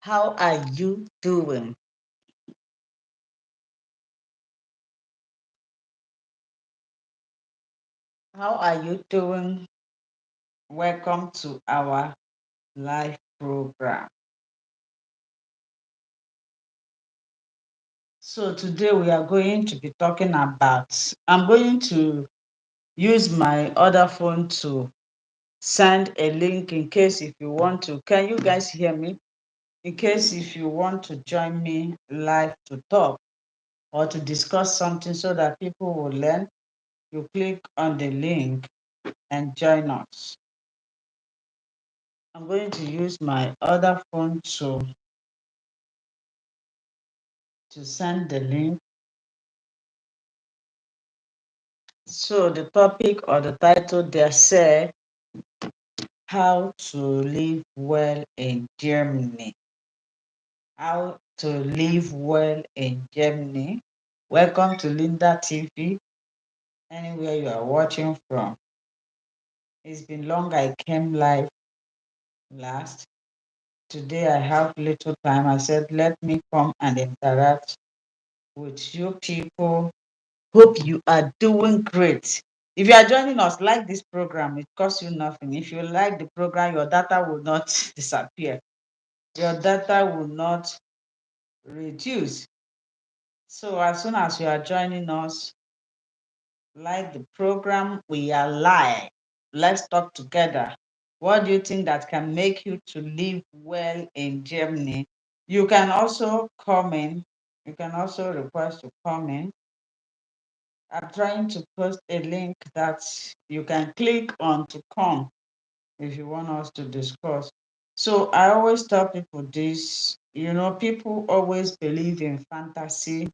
How are you doing? How are you doing? Welcome to our live program. So, today we are going to be talking about. I'm going to use my other phone to send a link in case if you want to. Can you guys hear me? In case if you want to join me live to talk or to discuss something so that people will learn, you click on the link and join us. I'm going to use my other phone to send the link. So the topic or the title there say how to live well in Germany. How to live well in Germany. Welcome to Linda TV, anywhere you are watching from. It's been long I came live last. Today I have little time. I said let me come and interact with you people. Hope you are doing great. If you are joining us, like this program, it costs you nothing. If you like the program, your data will not disappear. Your data will not reduce. So as soon as you are joining us, like the program, we are live. Let's talk together. What do you think that can make you to live well in Germany? You can also comment. You can also request to comment. I'm trying to post a link that you can click on to come if you want us to discuss. So I always tell people this, people always believe in fantasy.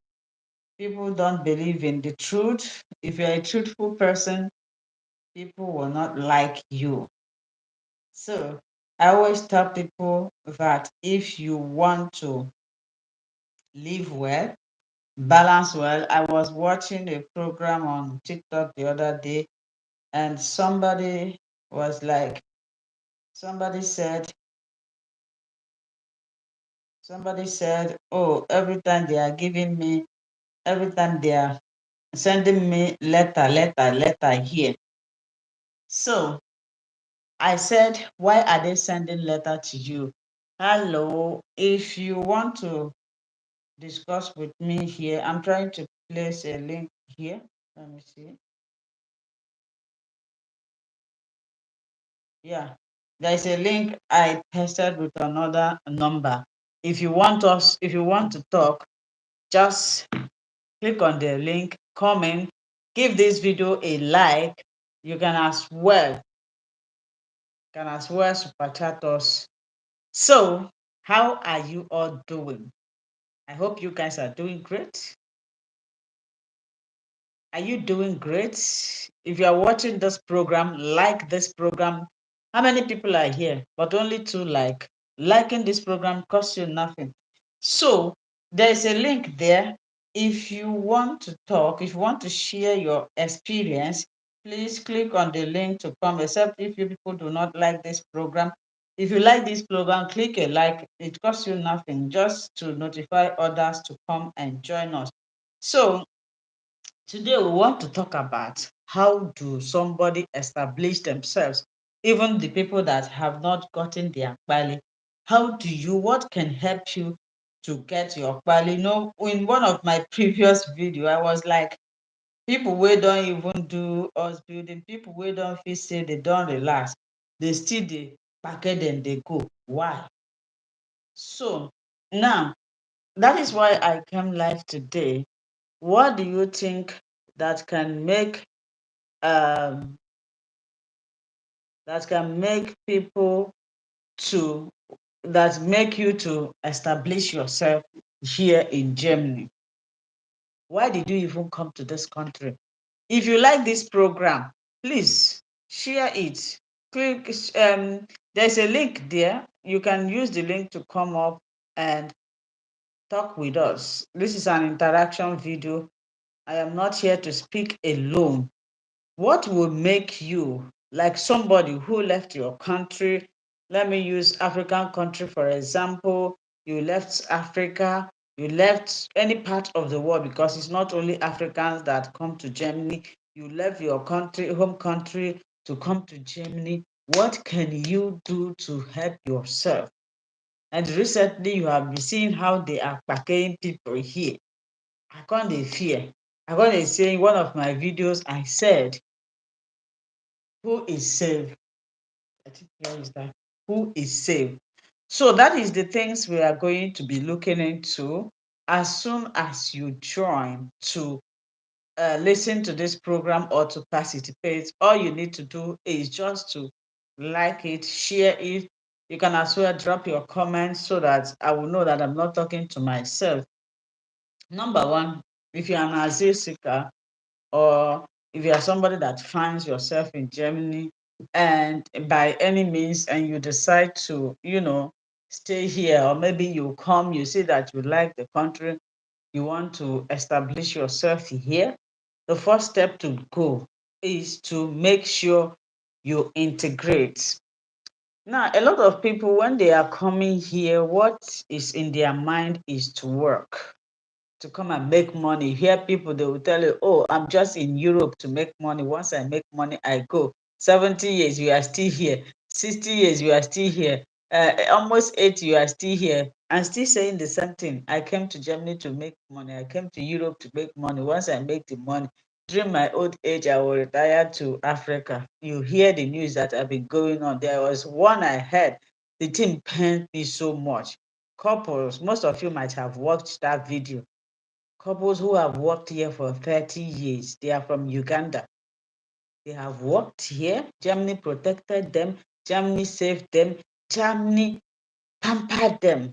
People don't believe in the truth. If you're a truthful person, people will not like you. So I always tell people that if you want to live well, balance well. I was watching a program on TikTok the other day, and was like, somebody said, oh, every time they are sending me letter here. So I said, why are they sending letter to you? Hello, if you want to discuss with me here, I'm trying to place a link here. Let me see. Yeah, there's a link I pasted with another number. If you want to talk, just click on the link, comment, give this video a like. You can as well super chat us. So, how are you all doing? I hope you guys are doing great. Are you doing great? If you are watching this program, like this program. How many people are here? But only two like. Liking this program costs you nothing. So there is a link there. If you want to talk, if you want to share your experience, please click on the link to come, except if you people do not like this program. If you like this program, click a like. It costs you nothing, just to notify others to come and join us. So today we want to talk about how do somebody establish themselves, even the people that have not gotten their quali. What can help you to get your quali? In one of my previous video, I was like, people wey don't even do us building, people wey don't feel say they don't relax, they still dey package dem dey go. Why? So now that is why I came live today. What do you think that can make um, people to that make you to establish yourself here in Germany? Why did you even come to this country? If you like this program, please share it. Click. There's a link there. You can use the link to come up and talk with us. This is an interaction video. I am not here to speak alone. What will make you like somebody who left your country? Let me use African country for example. you left Africa, you left any part of the world, because it's not only Africans that come to Germany. You left your country, home country, to come to Germany. What can you do to help yourself? And recently, you have been seeing how they are packing people here. I can't dey fear. I can't dey say in one of my videos, I said, who is safe? I think where is that? Who is safe? So that is the things we are going to be looking into as soon as you join to listen to this program or to participate. All you need to do is just to like it, share it. You can as well drop your comments so that I will know that I'm not talking to myself. Number one, if you're an asylum seeker, or if you are somebody that finds yourself in Germany and by any means and you decide to, stay here, or maybe you come, you see that you like the country, you want to establish yourself here, the first step to go is to make sure you integrate. Now, a lot of people, when they are coming here, what is in their mind is to work, to come and make money. You hear people, they will tell you, oh, I'm just in Europe to make money. Once I make money, I go. 70 years, you are still here. 60 years, you are still here. Almost 80, you are still here. And still saying the same thing. I came to Germany to make money. I came to Europe to make money. Once I make the money, during my old age, I will retire to Africa. You hear the news that have been going on. There was one I heard. The thing pained me so much. Couples, most of you might have watched that video. Couples who have worked here for 30 years, they are from Uganda. They have worked here. Germany protected them. Germany saved them. Germany pampered them.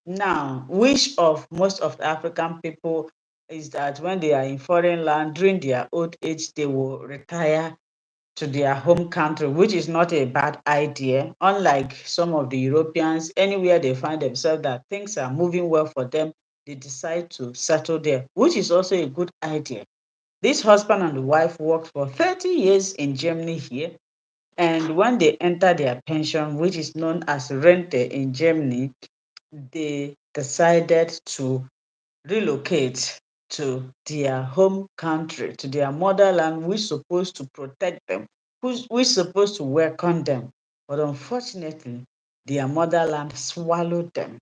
Now, wish of most of the African people is that when they are in foreign land during their old age, they will retire to their home country, which is not a bad idea. Unlike some of the Europeans, anywhere they find themselves that things are moving well for them, they decide to settle there, which is also a good idea. This husband and wife worked for 30 years in Germany here, and when they enter their pension, which is known as rente in Germany, they decided to relocate to their home country, to their motherland, which supposed to protect them, which supposed to welcome them. But unfortunately, their motherland swallowed them.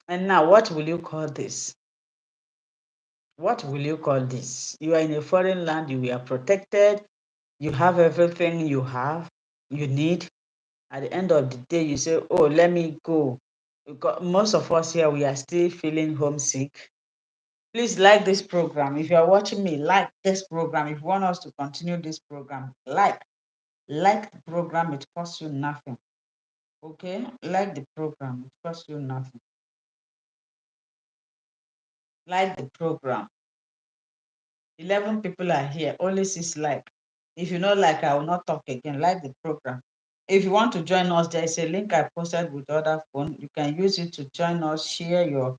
And now, what will you call this? What will you call this? You are in a foreign land, you are protected, you have everything you need. At the end of the day, you say, oh, let me go. Because most of us here, we are still feeling homesick. Please like this program. If you are watching me, like this program. If you want us to continue this program, like the program. It costs you nothing. Okay, like the program. It costs you nothing. Like the program. 11 people are here. Only 6 like. If you not like, I will not talk again. Like the program. If you want to join us, there is a link I posted with other phone. You can use it to join us, share your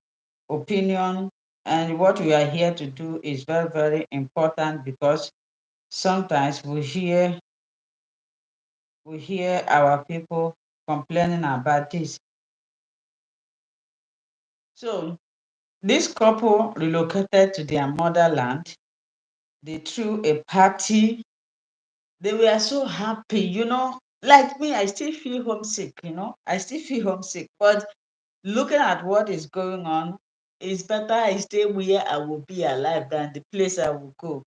opinion. And what we are here to do is very, very important, because sometimes we hear our people complaining about this. So this couple relocated to their motherland. They threw a party. They were so happy, Like me, I still feel homesick. I still feel homesick. But looking at what is going on, it's better I stay where I will be alive than the place I will go.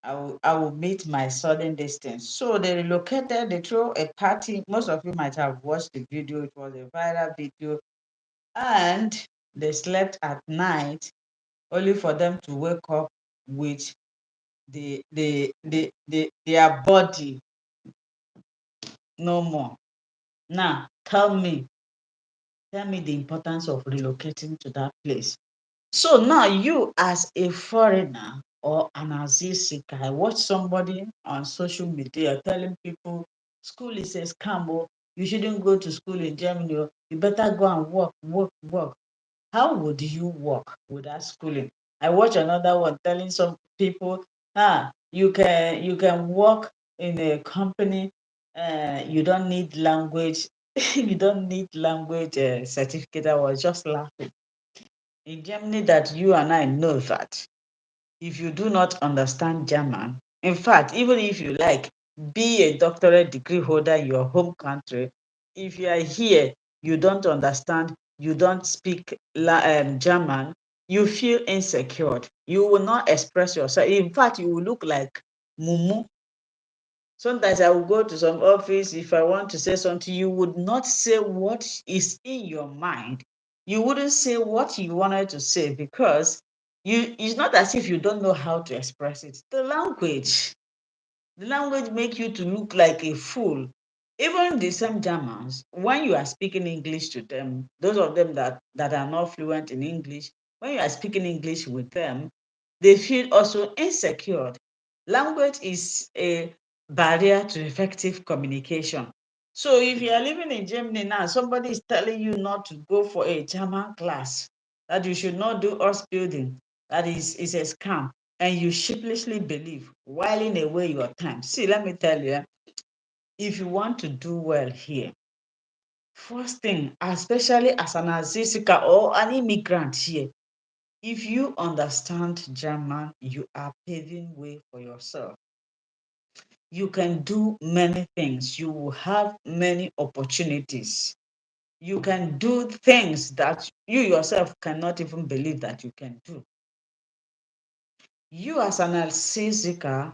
I will meet my sudden distance. So they relocated, they threw a party. Most of you might have watched the video, it was a viral video. And they slept at night only for them to wake up with their body no more. Now tell me the importance of relocating to that place. So now you, as a foreigner or an asylum seeker, I watch somebody on social media telling people school is a scam. Oh, you shouldn't go to school in Germany. Oh, you better go and work, work, work. How would you work without schooling? I watch another one telling some people, you can work in a company, you don't need language. you don't need language certificate. I was just laughing. In Germany, that you and I know that if you do not understand German, in fact, even if you like be a doctorate degree holder in your home country, if you are here, you don't understand, you don't speak German, you feel insecure. You will not express yourself. In fact, you will look like mumu. Sometimes I will go to some office. If I want to say something, you would not say what is in your mind. You wouldn't say what you wanted to say because it's not as if you don't know how to express it. The language make you to look like a fool. Even the same Germans, when you are speaking English to them, those of them that are not fluent in English, when you are speaking English with them, they feel also insecure. Language is a barrier to effective communication. So if you are living in Germany now, somebody is telling you not to go for a German class, that you should not do house building, that is a scam, and you sheepishly believe, whiling away your time. See, let me tell you, if you want to do well here, first thing, especially as an Azizika or an immigrant here, if you understand German, you are paving way for yourself. You can do many things. You will have many opportunities. You can do things that you yourself cannot even believe that you can do. You as an Azizika,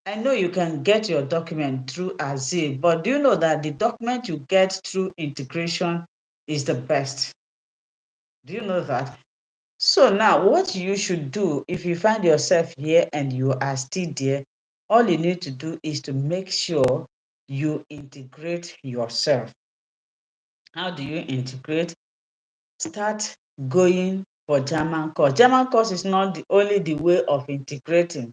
I know you can get your document through Azil, but do you know that the document you get through integration is the best? Do you know that? So now what you should do if you find yourself here and you are still there, all you need to do is to make sure you integrate yourself. How do you integrate? Start going for German course. German course is not only the way of integrating.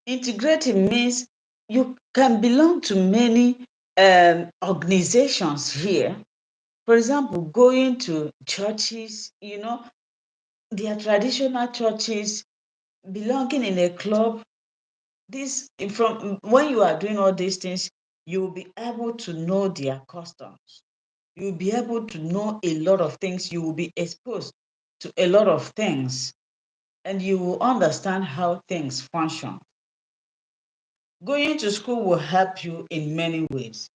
Integrating means you can belong to many organizations here. For example, going to churches, their traditional churches, belonging in a club. This from when you are doing all these things, you will be able to know their customs. You will be able to know a lot of things. You will be exposed to a lot of things, and you will understand how things function. Going to school will help you in many ways.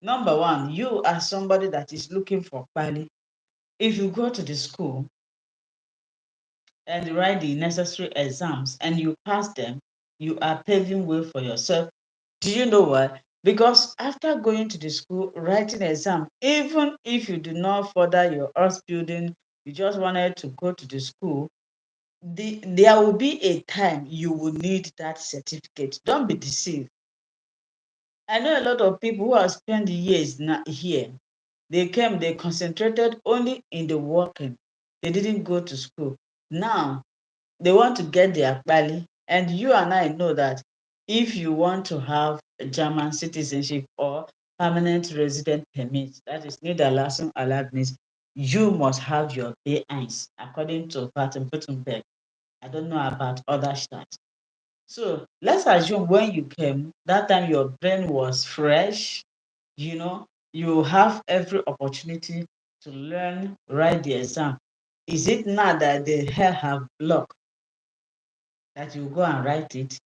Number one, you are somebody that is looking for quality. If you go to the school and write the necessary exams and you pass them, you are paving way for yourself. Do you know what? Because after going to the school, writing exam, even if you do not further your house building, you just wanted to go to the school, there will be a time you will need that certificate. Don't be deceived. I know a lot of people who have spent years here. They came, they concentrated only in the working. They didn't go to school. Now they want to get their bali. And you and I know that if you want to have a German citizenship or permanent resident permit, that is Niederlassung Erlaubnis, you must have your B1 according to Baden-Württemberg. I don't know about other states. So let's assume when you came, that time your brain was fresh, you have every opportunity to learn, write the exam. Is it now that the hell have blocked that you go and write it?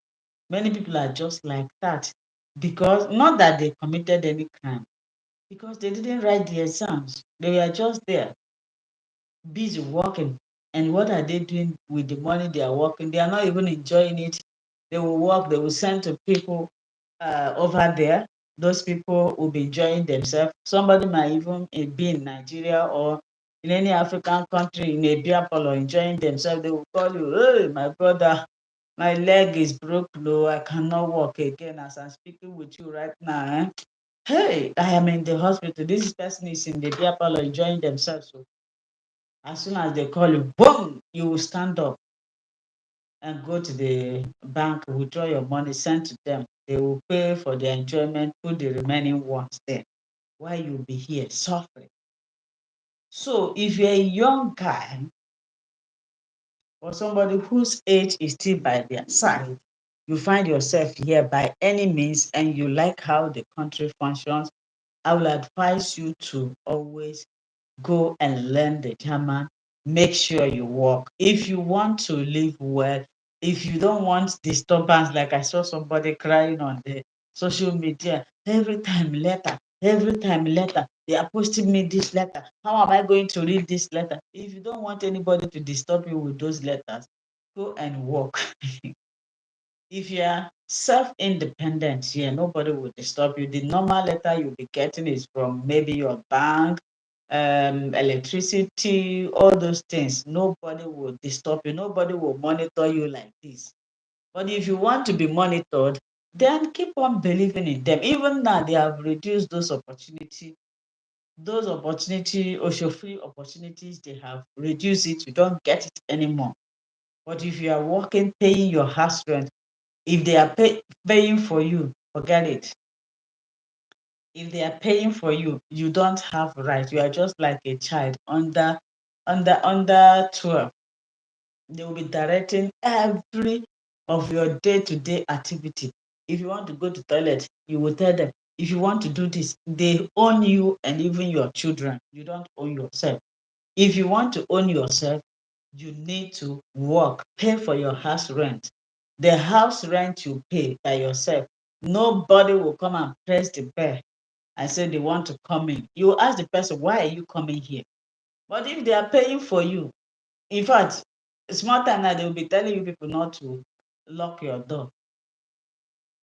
Many people are just like that because not that they committed any crime, because they didn't write the exams. They were just there, busy working. And what are they doing with the money they are working? They are not even enjoying it. They will work, they will send to people over there. Those people will be enjoying themselves. Somebody might even be in Nigeria or in any African country in a beer parlor enjoying themselves. They will call you, hey, my brother, my leg is broke, no, I cannot walk again as I'm speaking with you right now. Hey, I am in the hospital. This person is in the beer parlor enjoying themselves. So as soon as they call you, boom, you will stand up and go to the bank, withdraw your money, send to them. They will pay for their enjoyment, put the remaining ones there. Why you be here suffering? So if you're a young guy or somebody whose age is still by their side, you find yourself here by any means and you like how the country functions, I will advise you to always go and learn the German. Make sure you work. If you want to live well, if you don't want disturbance, like I saw somebody crying on the social media, every time letter, they are posting me this letter. How am I going to read this letter? If you don't want anybody to disturb you with those letters, go and work. If you are self-independent here, nobody will disturb you. The normal letter you'll be getting is from maybe your bank, electricity, all those things. Nobody will disturb you. Nobody will monitor you like this. But if you want to be monitored, then keep on believing in them. Even now, they have reduced those opportunity, free opportunities, they have reduced it. You don't get it anymore. But if you are working, paying your house rent, if they are paying for you, forget it. If they are paying for you, you don't have right. You are just like a child under 12. They will be directing every of your day-to-day activity. If you want to go to toilet, you will tell them. If you want to do this, they own you and even your children. You don't own yourself. If you want to own yourself, you need to work, pay for your house rent. The house rent you pay by yourself. Nobody will come and press the bell and say they want to come in. You ask the person, why are you coming here? But if they are paying for you, in fact, small time now, they will be telling you people not to lock your door.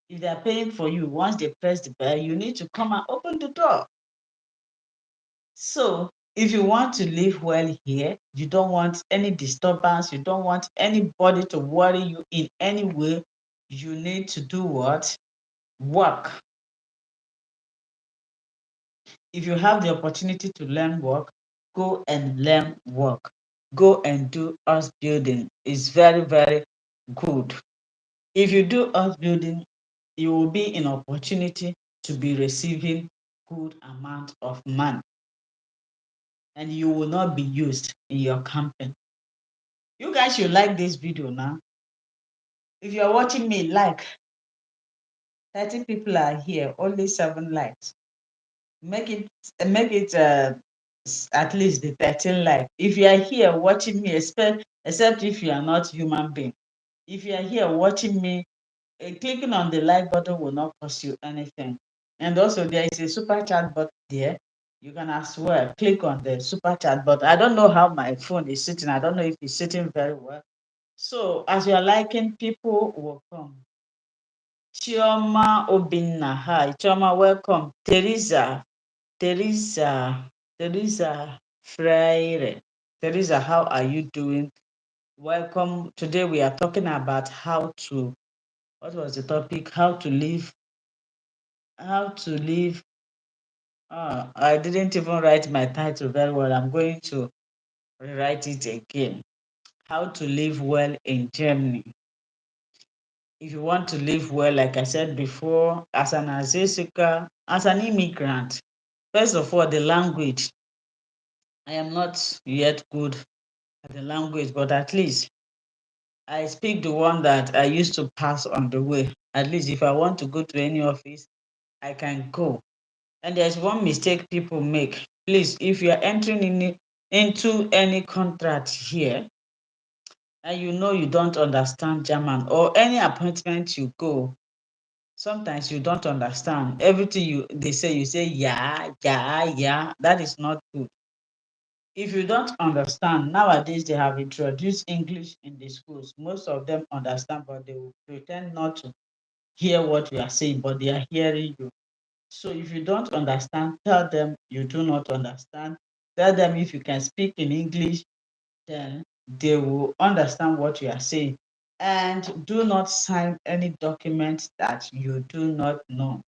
If they are paying for you, once they press the bell, you need to come and open the door. So if you want to live well here, you don't want any disturbance, you don't want anybody to worry you in any way, you need to do what? Work. If you have the opportunity to learn work, go and learn work. Go and do house building. It's very, very good. If you do house building, you will be in opportunity to be receiving good amount of money, and you will not be used in your company. You guys should like this video now. If you are watching me, like 30 people are here, only 7 likes. Make it at least the 13 like. If you are here watching me, except if you are not human being. If you are here watching me, clicking on the like button will not cost you anything. And also there is a super chat button there. You can as well click on the super chat button. I don't know how my phone is sitting. I don't know if it's sitting very well. So as you are liking, people will come. Chioma Obinna, hi. Chioma, welcome. Teresa, Teresa Freire. Teresa, how are you doing? Welcome. Today we are talking about what was the topic? How to live. I didn't even write my title very well. I'm going to rewrite it again. How to live well in Germany. If you want to live well, like I said before, as an Azesica, as an immigrant, first of all, the language. I am not yet good at the language, but at least I speak the one that I used to pass on the way. At least if I want to go to any office, I can go. And there's one mistake people make. Please, if you are entering into any contract here and you know you don't understand German, or any appointment you go, sometimes you don't understand everything they say. You say yeah, yeah, yeah. That is not good. If you don't understand, nowadays they have introduced English in the schools. Most of them understand, but they will pretend not to hear what you are saying, but they are hearing you. So if you don't understand, tell them you do not understand. Tell them if you can speak in English, then they will understand what you are saying. And do not sign any document that you do not know.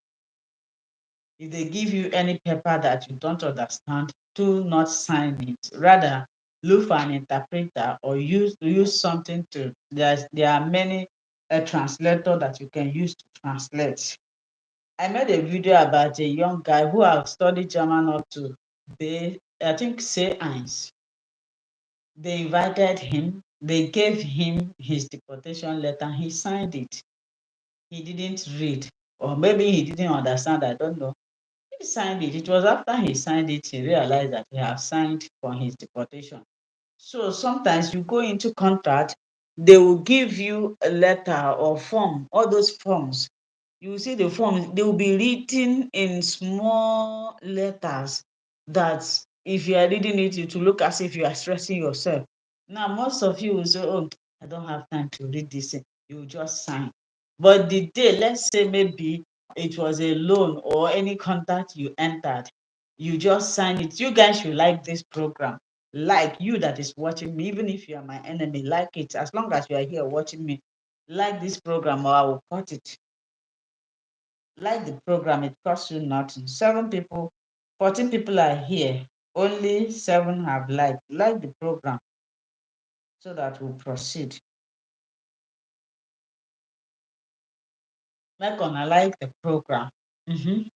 If they give you any paper that you don't understand, do not sign it. Rather, look for an interpreter or use something to. There are many a translator that you can use to translate. I made a video about a young guy who have studied German up to I think say eins. They invited him, they gave him his deportation letter, he signed it. He didn't read, or maybe he didn't understand, I don't know. He signed it. It was after he signed it, he realized that he had signed for his deportation. So sometimes you go into contract, they will give you a letter or form, all those forms. You will see the forms, they will be written in small letters that if you are reading it, it will look as if you are stressing yourself. Now, most of you will say, oh, I don't have time to read this thing. You will just sign. But the day, let's say maybe it was a loan or any contract you entered, you just sign it. You guys should like this program, like you that is watching me, even if you are my enemy, like it. As long as you are here watching me, like this program or I will cut it. Like the program, it costs you nothing. 7 people, 14 people are here. Only 7 have liked. Like the program so that we'll proceed. Like on I like the program. Mhm.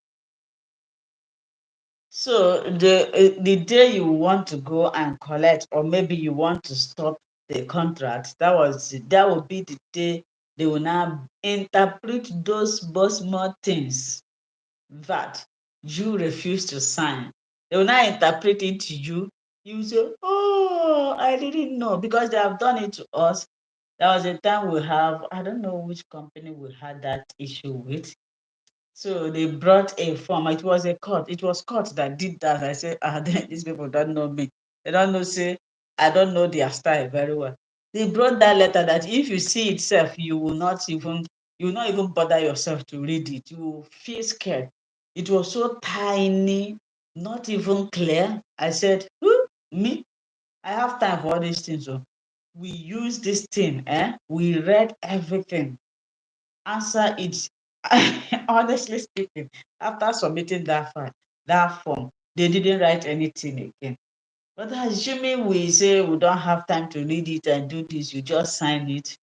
So the day you want to go and collect, or maybe you want to stop the contract, that will be the day they will now interpret those small things that you refuse to sign. They will now interpret it to you. You say, "Oh, I didn't know," because they have done it to us. There was a time we have, I don't know which company we had that issue with. So they brought a form. It was a court. It was court that did that. I said, these people don't know me. They don't know, say, I don't know their style very well. They brought that letter that if you see itself, you will not even bother yourself to read it. You will feel scared. It was so tiny, not even clear. I said, who? Me? I have time for all these things. So we use this thing, eh? We read everything, answer it. Honestly speaking, after submitting that form, they didn't write anything again. But assuming we say we don't have time to read it and do this, you just sign it.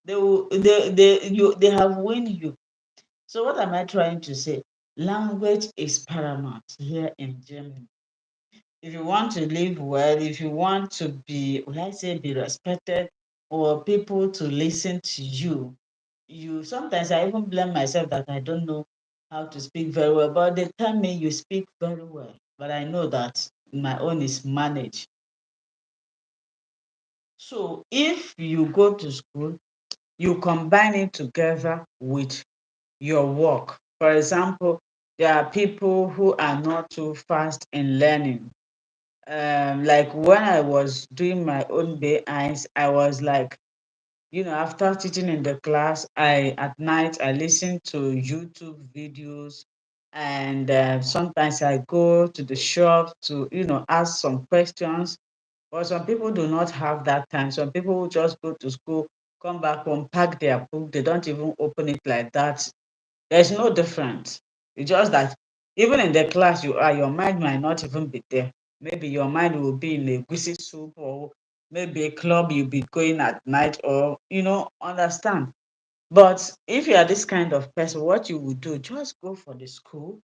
They have win you. So what am I trying to say? Language is paramount here in Germany. If you want to live well, if you want to be, let's say, be respected, or people to listen to you, you sometimes I even blame myself that I don't know how to speak very well. But they tell me you speak very well. But I know that my own is managed. So if you go to school, you combine it together with your work. For example, there are people who are not too fast in learning. Like when I was doing my own BIs, I was like, after teaching in the class, at night I listen to YouTube videos, and sometimes I go to the shop to ask some questions. But some people do not have that time. Some people will just go to school, come back home, pack their book. They don't even open it like that. There's no difference. It's just that even in the class you are, your mind might not even be there. Maybe your mind will be in a greasy soup, or maybe a club you'll be going at night, or understand. But if you are this kind of person, what you will do, just go for the school.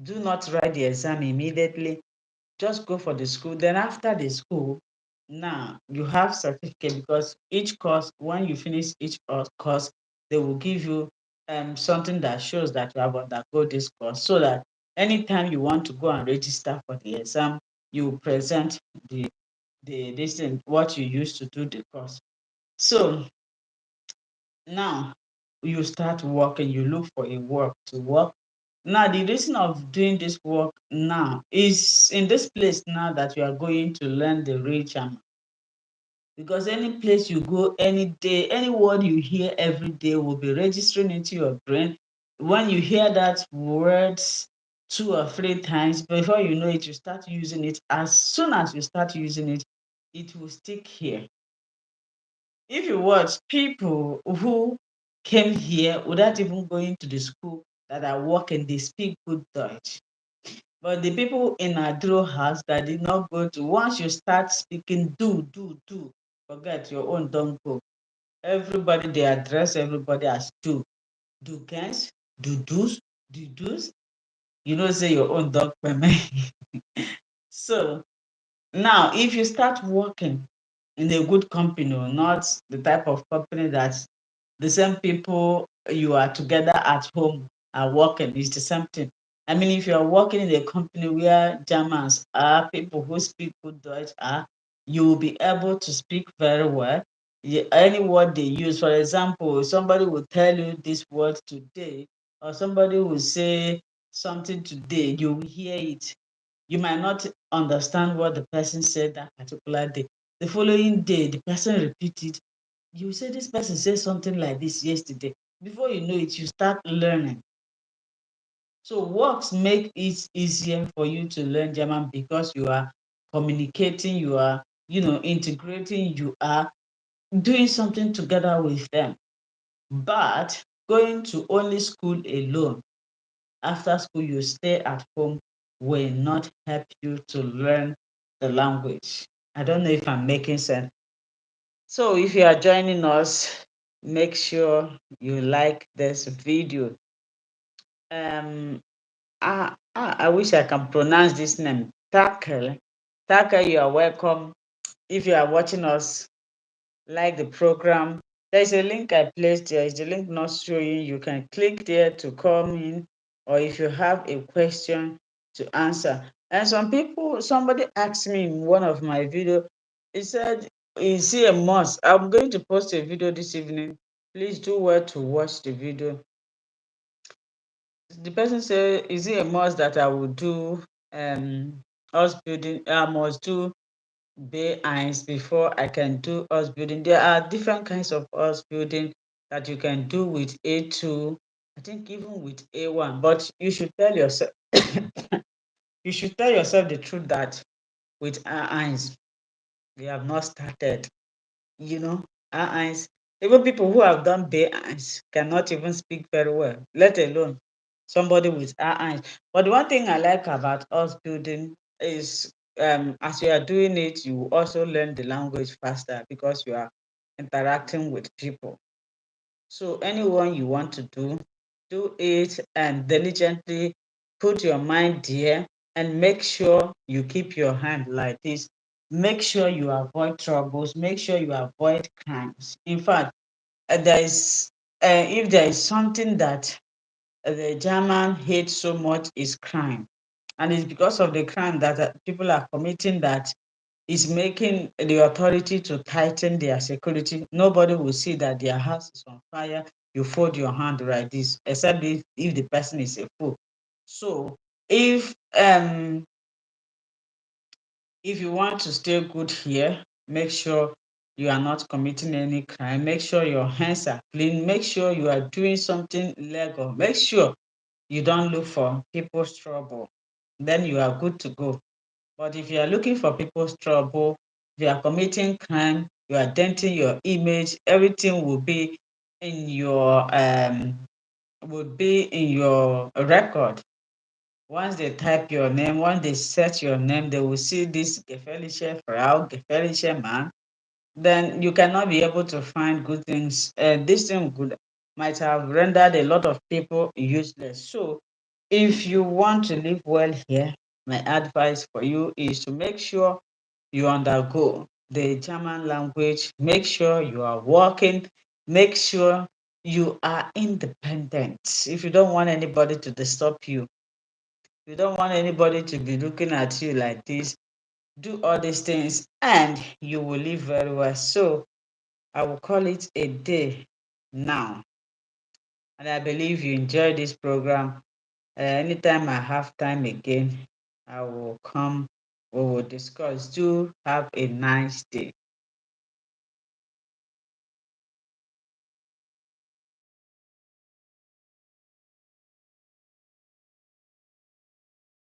Do not write the exam immediately. Just go for the school. Then after the school, now you have certificate, because each course, when you finish each course, they will give you something that shows that you have undergone this course, so that anytime you want to go and register for the exam, you present the this thing, what you used to do the course. So now you start working, you look for a work to work. Now, the reason of doing this work now is in this place now that you are going to learn the real German. Because any place you go, any day, any word you hear every day will be registering into your brain. When you hear that words 2 or 3 times, before you know it, you start using it. As soon as you start using it, it will stick here. If you watch people who came here without even going to the school that are working, they speak good Dutch. But the people in Adro house that did not go to, once you start speaking, do, forget your own, don't go. Everybody, they address everybody as do. Do guys, do do's, do do's. Say your own dog payment. So now, if you start working in a good company, or not the type of company that the same people you are together at home are working, is the same thing. I mean, if you are working in a company where Germans are, people who speak good Dutch are, you will be able to speak very well. Any word they use, for example, somebody will tell you this word today, or somebody will say something today, you will hear it. You might not understand what the person said that particular day. The following day, the person repeated. You say this person said something like this yesterday. Before you know it, you start learning. So works make it easier for you to learn German because you are communicating, you are, integrating, you are doing something together with them. But going to only school alone, after school you stay at home, will not help you to learn the language. I don't know if I'm making sense. So if you are joining us, make sure you like this video. Um, I wish I can pronounce this name. Tackle. Tackle, you are welcome. If you are watching us, like the program, there's a link I placed there. Is the link not showing? You can click there to come in, or if you have a question to answer. And somebody asked me in one of my video, he said, is it a must? I'm going to post a video this evening. Please do well to watch the video. The person say, is it a must that I will do house building? I must do bay eyes before I can do house building. There are different kinds of house building that you can do with A2, I think even with A1, but you should tell yourself you should tell yourself the truth that with our eyes we have not started. you know, our eyes, even people who have done bay eyes cannot even speak very well, let alone somebody with our eyes. But the one thing I like about us building is as you are doing it, you also learn the language faster because you are interacting with people. So anyone you want to do it and diligently put your mind there and make sure you keep your hand like this. Make sure you avoid troubles. Make sure you avoid crimes. In fact, there is if there is something that the German hate so much is crime, and it's because of the crime that people are committing that is making the authority to tighten their security. Nobody will see that their house is on fire. You fold your hand like this, except if the person is a fool. So if you want to stay good here, make sure you are not committing any crime. Make sure your hands are clean. Make sure you are doing something legal. Make sure you don't look for people's trouble. Then you are good to go. But if you are looking for people's trouble, if you are committing crime, you are denting your image, everything will be in your record. Once they type your name, once they search your name, they will see this gefährliche Frau, gefährliche man. Then you cannot be able to find good things. This thing might have rendered a lot of people useless. So if you want to live well here, my advice for you is to make sure you undergo the German language, make sure you are working, make sure you are independent. If you don't want anybody to disturb you, you don't want anybody to be looking at you like this, do all these things and you will live very well. So I will call it a day now. And I believe you enjoy this program. Anytime I have time again, I will come. We will discuss. Do have a nice day.